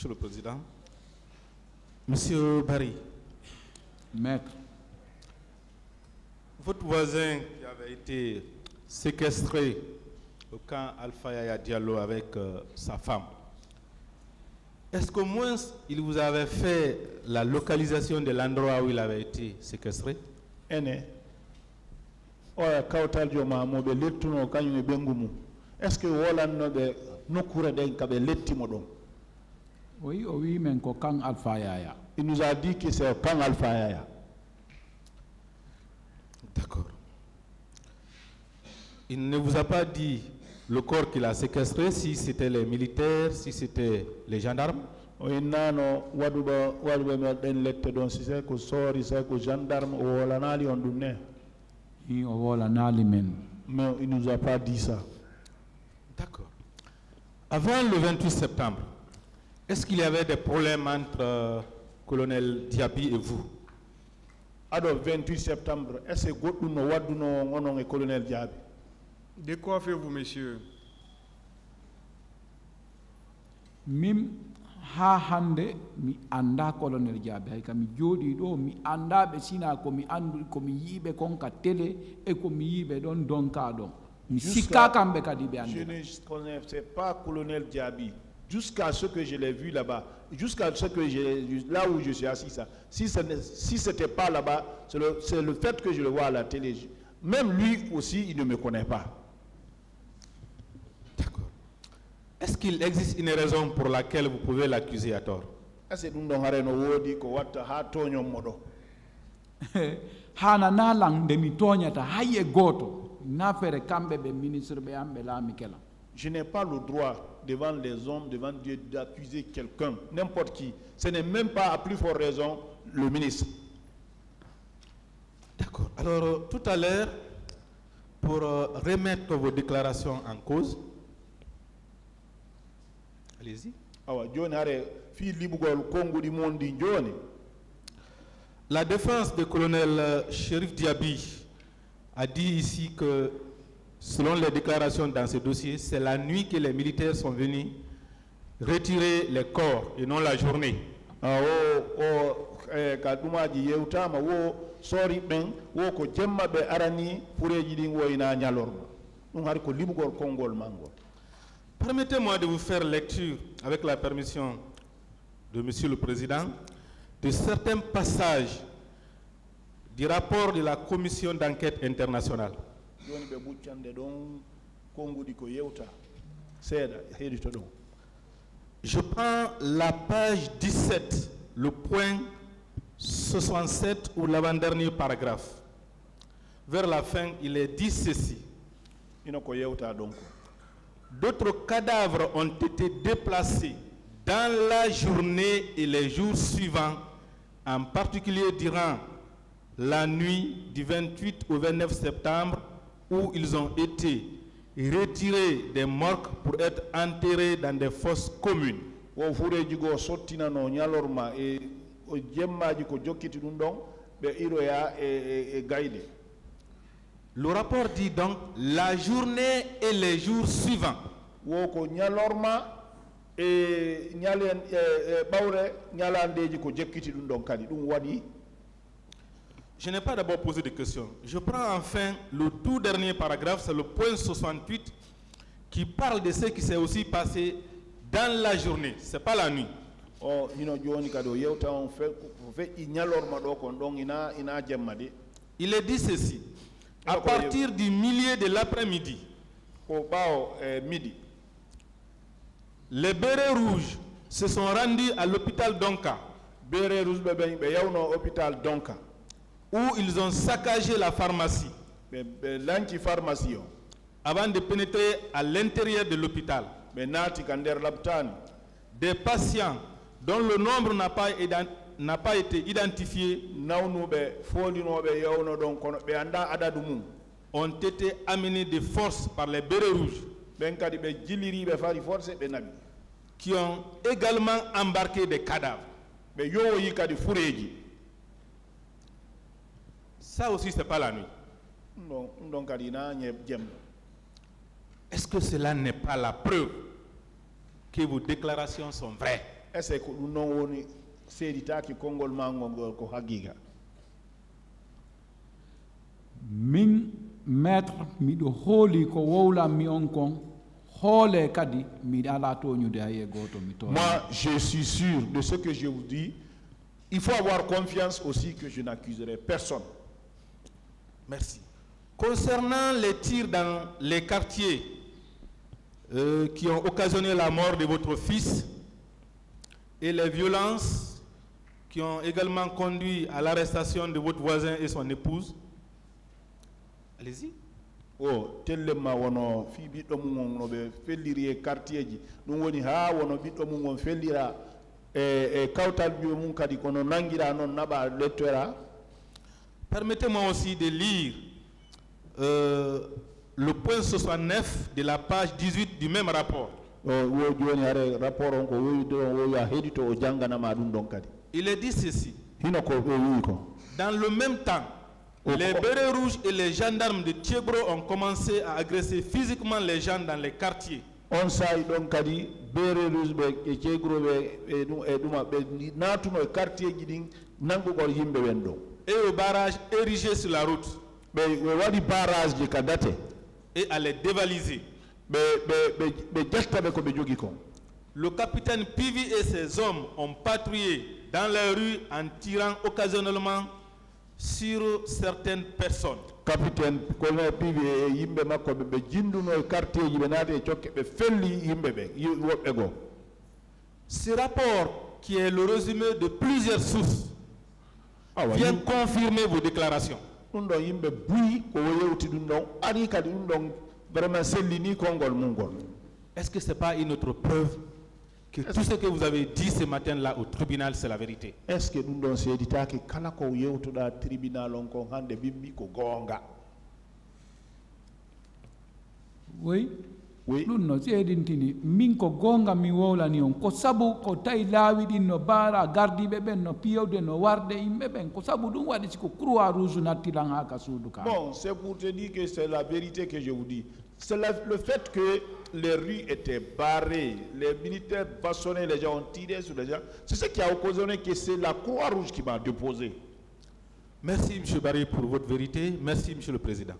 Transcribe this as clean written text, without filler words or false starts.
Monsieur le Président. Monsieur Barry. Maître. Votre voisin qui avait été séquestré au camp Alpha Yaya Diallo avec sa femme, est-ce qu'au moins il vous avait fait la localisation de l'endroit où il avait été séquestré? Est-ce que oui, oui, mais camp Alpha Yaya. Il nous a dit que c'est au camp Alpha Yaya. D'accord. Il ne vous a pas dit le corps qu'il a séquestré, si c'était les militaires, si c'était les gendarmes? Oui, non, mais il nous a pas dit ça. D'accord. Avant le 28 septembre, est-ce qu'il y avait des problèmes entre colonel Diaby et vous? Alors, 28 septembre, est-ce que vous avez colonel Diaby? De quoi faites-vous, monsieur? Mim ha hande mi anda colonel Diaby hay kami jodi do mi anda be sina ko mi andu ko mi yibe kon ka télé e ko mi yibe don donka don mi sikka kambe kadi be ande. Je ne connaissais pas colonel Diaby jusqu'à ce que je l'ai vu là-bas, jusqu'à ce que là où je suis assis ça. Si c'était pas là-bas, c'est le fait que je le vois à la télé. Même lui aussi, il ne me connaît pas. D'accord. Est-ce qu'il existe une raison pour laquelle vous pouvez l'accuser à tort? Hana na lang de mi toñata haye goto na fere kambe be ministre be ambe la mikela. Je n'ai pas le droit devant les hommes, devant Dieu, d'accuser quelqu'un, n'importe qui. Ce n'est même pas à plus forte raison le ministre. D'accord. Alors, tout à l'heure, pour remettre vos déclarations en cause, allez-y. La défense du colonel Chérif Diaby a dit ici que, selon les déclarations dans ce dossier, c'est la nuit que les militaires sont venus retirer les corps et non la journée. Permettez-moi de vous faire lecture, avec la permission de Monsieur le Président, de certains passages du rapport de la Commission d'enquête internationale. Je prends la page 17, le point 67 ou l'avant-dernier paragraphe. Vers la fin, il est dit ceci. D'autres cadavres ont été déplacés dans la journée et les jours suivants, en particulier durant la nuit du 28 au 29 septembre, où ils ont été retirés des morgues pour être enterrés dans des fosses communes. Le rapport dit donc la journée et les jours suivants. Je n'ai pas d'abord posé de questions. Je prends enfin le tout dernier paragraphe, c'est le point 68, qui parle de ce qui s'est aussi passé dans la journée, ce n'est pas la nuit. Il est dit ceci. À partir du milieu de l'après-midi, les bérets rouges se sont rendus à l'hôpital Donka, où ils ont saccagé la pharmacie avant de pénétrer à l'intérieur de l'hôpital. Des patients dont le nombre n'a pas été identifié ont été amenés de force par les bérets rouges qui ont également embarqué des cadavres. Ça aussi, ce n'est pas la nuit. Est-ce que cela n'est pas la preuve que vos déclarations sont vraies? est-ce que nous n'avons pas qui Congol Mango ko hagiga? Min maître mi do holi ko wowla mi on kon hole kadi mi ala to nyude aye goto mi to. Moi, je suis sûr de ce que je vous dis. Il faut avoir confiance aussi que je n'accuserai personne. Merci. Concernant les tirs dans les quartiers qui ont occasionné la mort de votre fils et les violences qui ont également conduit à l'arrestation de votre voisin et son épouse, allez-y. Oh, tellement wono fi biddo mum no be felliri e quartier ji dum woni ha wono biddo mum fellira e kawtal bi mum kadi kono nangira non naba lettora. Permettez-moi aussi de lire le point 69 de la page 18 du même rapport. Il est dit ceci. Dans le même temps, les bérets rouges et les gendarmes de Thiebro ont commencé à agresser physiquement les gens dans les quartiers. Et au barrage érigé sur la route. Et à les dévaliser. Le capitaine Pivi et ses hommes ont patrouillé dans les rues en tirant occasionnellement sur certaines personnes. Capitaine Pivi et yimbe makko be jinduno e quartier ji be naade e ciokke be felli yimbe be wobbe go. Ce rapport, qui est le résumé de plusieurs sources, vient confirmer vos déclarations. Est-ce que ce n'est pas une autre preuve que tout ce que vous avez dit ce matin-là au tribunal, c'est la vérité? Est-ce que nous devons se dire que kala ko yewtuda tribunal on ko hande bimbi ko gonga? Oui. Oui. Lunno sedintini min ko gonga mi wowlani on ko sabu ko tay laawi din no bara gardibe ben no piyowde no warde yimbe ben ko sabu dum wadi ko croix rouge natilan ha ka suudu ka. Bon, c'est pour te dire que c'est la vérité que je vous dis. C'est le fait que les rues étaient barrées, les militaires bastonnés, les gens ont tiré sur les gens. C'est ce qui a occasionné que c'est la Croix-Rouge qui m'a déposé. Merci, M. Barry, pour votre vérité. Merci, M. le Président.